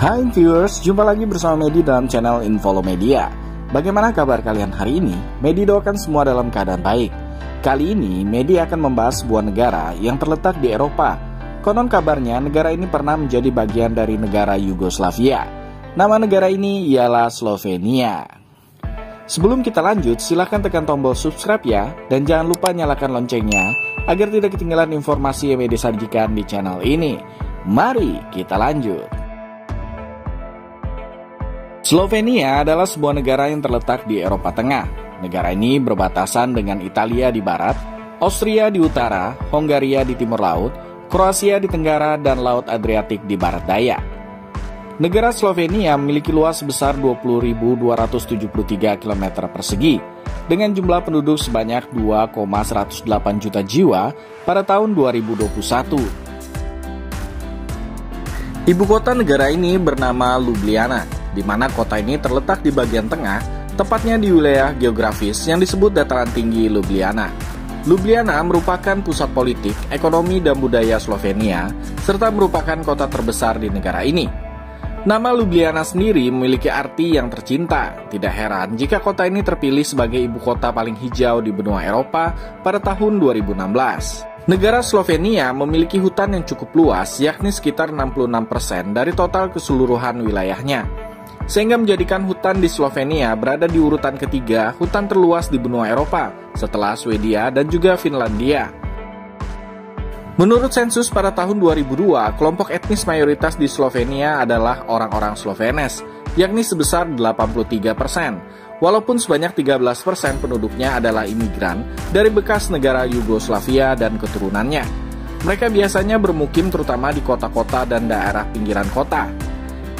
Hai viewers, jumpa lagi bersama Medi dalam channel Infolomedia. Bagaimana kabar kalian hari ini? Medi doakan semua dalam keadaan baik. Kali ini Medi akan membahas sebuah negara yang terletak di Eropa. Konon kabarnya negara ini pernah menjadi bagian dari negara Yugoslavia. Nama negara ini ialah Slovenia. Sebelum kita lanjut, silahkan tekan tombol subscribe ya, dan jangan lupa nyalakan loncengnya agar tidak ketinggalan informasi yang Medi sajikan di channel ini. Mari kita lanjut. Slovenia adalah sebuah negara yang terletak di Eropa Tengah. Negara ini berbatasan dengan Italia di barat, Austria di utara, Hongaria di timur laut, Kroasia di tenggara, dan Laut Adriatik di barat daya. Negara Slovenia memiliki luas sebesar 20.273 km persegi, dengan jumlah penduduk sebanyak 2,108 juta jiwa pada tahun 2021. Ibu kota negara ini bernama Ljubljana, di mana kota ini terletak di bagian tengah, tepatnya di wilayah geografis yang disebut dataran tinggi Ljubljana. Ljubljana merupakan pusat politik, ekonomi, dan budaya Slovenia, serta merupakan kota terbesar di negara ini. Nama Ljubljana sendiri memiliki arti yang tercinta. Tidak heran jika kota ini terpilih sebagai ibu kota paling hijau di benua Eropa pada tahun 2016. Negara Slovenia memiliki hutan yang cukup luas, yakni sekitar 66% dari total keseluruhan wilayahnya, sehingga menjadikan hutan di Slovenia berada di urutan ketiga hutan terluas di benua Eropa, setelah Swedia dan juga Finlandia. Menurut sensus pada tahun 2002, kelompok etnis mayoritas di Slovenia adalah orang-orang Slovenes, yakni sebesar 83%. Walaupun sebanyak 13% penduduknya adalah imigran dari bekas negara Yugoslavia dan keturunannya. Mereka biasanya bermukim terutama di kota-kota dan daerah pinggiran kota.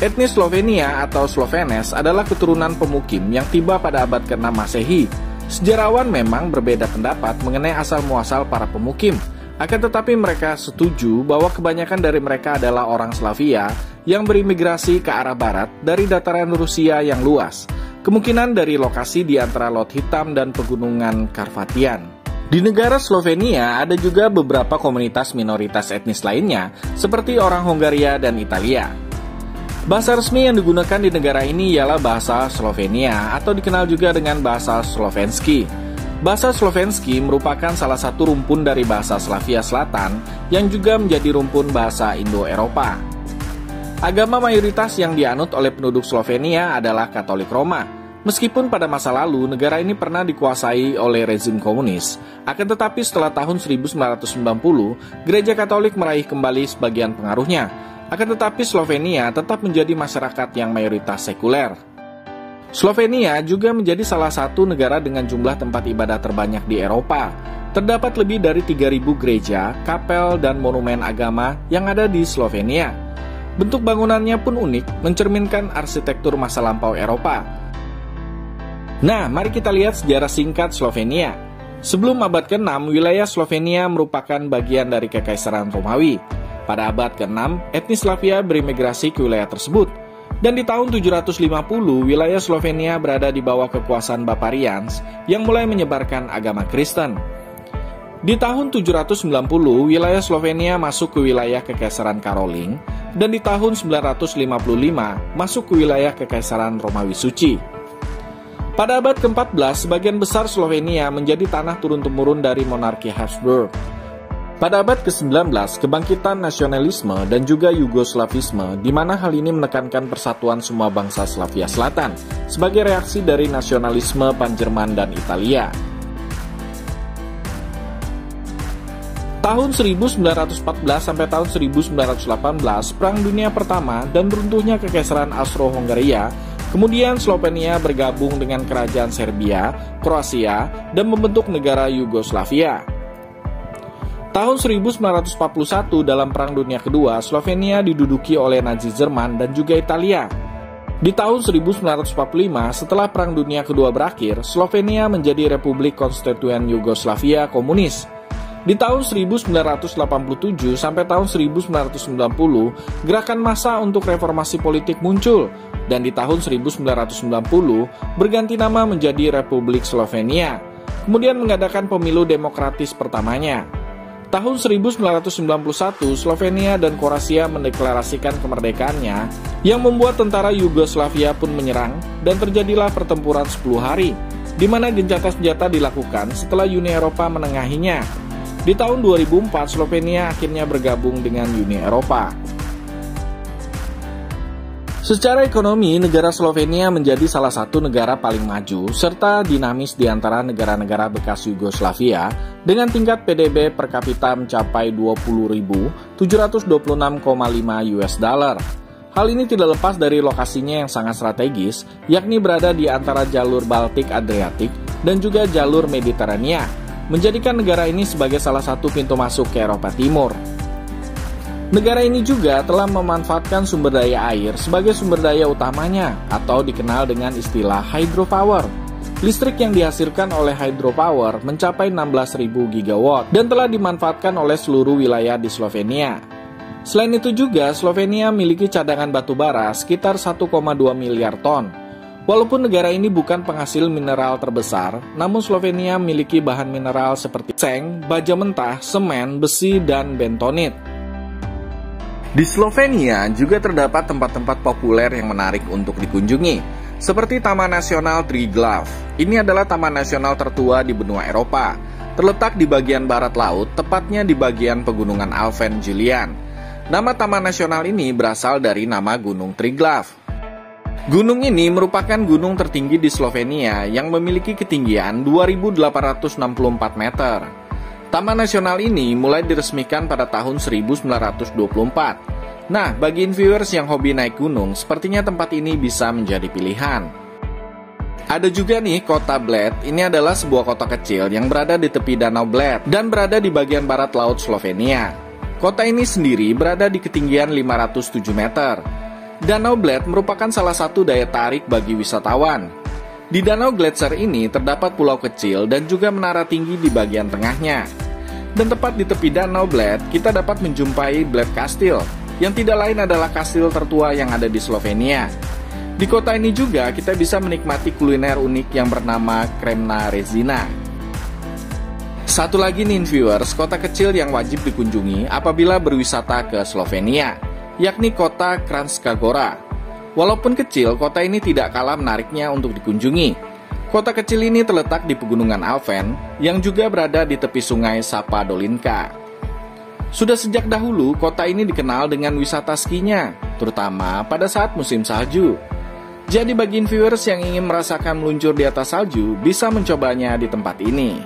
Etnis Slovenia atau Slovenes adalah keturunan pemukim yang tiba pada abad ke-6 Masehi. Sejarawan memang berbeda pendapat mengenai asal-muasal para pemukim. Akan tetapi mereka setuju bahwa kebanyakan dari mereka adalah orang Slavia yang berimigrasi ke arah barat dari dataran Rusia yang luas. Kemungkinan dari lokasi di antara Laut Hitam dan pegunungan Karpatian. Di negara Slovenia ada juga beberapa komunitas minoritas etnis lainnya, seperti orang Hongaria dan Italia. Bahasa resmi yang digunakan di negara ini ialah bahasa Slovenia atau dikenal juga dengan bahasa Slovenski. Bahasa Slovenski merupakan salah satu rumpun dari bahasa Slavia Selatan yang juga menjadi rumpun bahasa Indo-Eropa. Agama mayoritas yang dianut oleh penduduk Slovenia adalah Katolik Roma. Meskipun pada masa lalu negara ini pernah dikuasai oleh rezim komunis, akan tetapi setelah tahun 1990, Gereja Katolik meraih kembali sebagian pengaruhnya. Akan tetapi Slovenia tetap menjadi masyarakat yang mayoritas sekuler. Slovenia juga menjadi salah satu negara dengan jumlah tempat ibadah terbanyak di Eropa. Terdapat lebih dari 3.000 gereja, kapel, dan monumen agama yang ada di Slovenia. Bentuk bangunannya pun unik, mencerminkan arsitektur masa lampau Eropa. Nah, mari kita lihat sejarah singkat Slovenia. Sebelum abad ke-6, wilayah Slovenia merupakan bagian dari Kekaisaran Romawi. Pada abad ke-6, etnis Slavia berimigrasi ke wilayah tersebut. Dan di tahun 750, wilayah Slovenia berada di bawah kekuasaan Bavarians yang mulai menyebarkan agama Kristen. Di tahun 790, wilayah Slovenia masuk ke wilayah Kekaisaran Karoling, dan di tahun 955 masuk ke wilayah Kekaisaran Romawi Suci. Pada abad ke-14, sebagian besar Slovenia menjadi tanah turun-temurun dari monarki Habsburg. Pada abad ke-19, kebangkitan nasionalisme dan juga Yugoslavisme, di mana hal ini menekankan persatuan semua bangsa Slavia Selatan sebagai reaksi dari nasionalisme Pan-Jerman dan Italia. Tahun 1914 sampai tahun 1918, Perang Dunia Pertama dan runtuhnya Kekaisaran Austro-Hungaria, kemudian Slovenia bergabung dengan kerajaan Serbia, Kroasia, dan membentuk negara Yugoslavia. Tahun 1941 dalam Perang Dunia Kedua, Slovenia diduduki oleh Nazi Jerman dan juga Italia. Di tahun 1945, setelah Perang Dunia Kedua berakhir, Slovenia menjadi Republik Konstituen Yugoslavia Komunis. Di tahun 1987 sampai tahun 1990, gerakan massa untuk reformasi politik muncul, dan di tahun 1990 berganti nama menjadi Republik Slovenia, kemudian mengadakan pemilu demokratis pertamanya. Tahun 1991, Slovenia dan Kroasia mendeklarasikan kemerdekaannya, yang membuat tentara Yugoslavia pun menyerang, dan terjadilah pertempuran 10 hari, di mana gencatan senjata dilakukan setelah Uni Eropa menengahinya. Di tahun 2004, Slovenia akhirnya bergabung dengan Uni Eropa. Secara ekonomi, negara Slovenia menjadi salah satu negara paling maju serta dinamis di antara negara-negara bekas Yugoslavia dengan tingkat PDB per kapita mencapai 20.726,5 US dollar. Hal ini tidak lepas dari lokasinya yang sangat strategis, yakni berada di antara jalur Baltik-Adriatik dan juga jalur Mediterania, menjadikan negara ini sebagai salah satu pintu masuk ke Eropa Timur. Negara ini juga telah memanfaatkan sumber daya air sebagai sumber daya utamanya atau dikenal dengan istilah hydropower. Listrik yang dihasilkan oleh hydropower mencapai 16.000 gigawatt dan telah dimanfaatkan oleh seluruh wilayah di Slovenia. Selain itu juga, Slovenia memiliki cadangan batu bara sekitar 1,2 miliar ton. Walaupun negara ini bukan penghasil mineral terbesar, namun Slovenia memiliki bahan mineral seperti seng, baja mentah, semen, besi, dan bentonit. Di Slovenia juga terdapat tempat-tempat populer yang menarik untuk dikunjungi, seperti Taman Nasional Triglav. Ini adalah taman nasional tertua di benua Eropa, terletak di bagian barat laut, tepatnya di bagian pegunungan Alpen Julian. Nama taman nasional ini berasal dari nama Gunung Triglav. Gunung ini merupakan gunung tertinggi di Slovenia yang memiliki ketinggian 2.864 meter. Taman nasional ini mulai diresmikan pada tahun 1924. Nah, bagi viewers yang hobi naik gunung, sepertinya tempat ini bisa menjadi pilihan. Ada juga nih kota Bled. Ini adalah sebuah kota kecil yang berada di tepi Danau Bled dan berada di bagian barat laut Slovenia. Kota ini sendiri berada di ketinggian 507 meter. Danau Bled merupakan salah satu daya tarik bagi wisatawan. Di Danau Gletser ini terdapat pulau kecil dan juga menara tinggi di bagian tengahnya. Dan tepat di tepi Danau Bled, kita dapat menjumpai Bled Castle, yang tidak lain adalah kastil tertua yang ada di Slovenia. Di kota ini juga kita bisa menikmati kuliner unik yang bernama Kremna Rezina. Satu lagi nih viewers, kota kecil yang wajib dikunjungi apabila berwisata ke Slovenia, yakni kota Kranjska Gora. Walaupun kecil, kota ini tidak kalah menariknya untuk dikunjungi. Kota kecil ini terletak di pegunungan Alpen yang juga berada di tepi sungai Sapa Dolinka. Sudah sejak dahulu, kota ini dikenal dengan wisata skinya, terutama pada saat musim salju. Jadi bagi viewers yang ingin merasakan meluncur di atas salju, bisa mencobanya di tempat ini.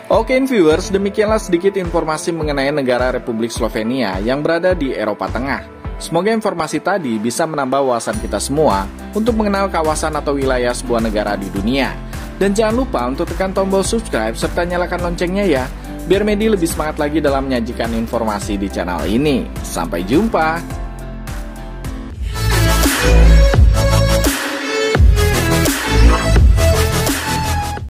Oke viewers, demikianlah sedikit informasi mengenai negara Republik Slovenia yang berada di Eropa Tengah. Semoga informasi tadi bisa menambah wawasan kita semua untuk mengenal kawasan atau wilayah sebuah negara di dunia. Dan jangan lupa untuk tekan tombol subscribe serta nyalakan loncengnya ya, biar Medi lebih semangat lagi dalam menyajikan informasi di channel ini. Sampai jumpa!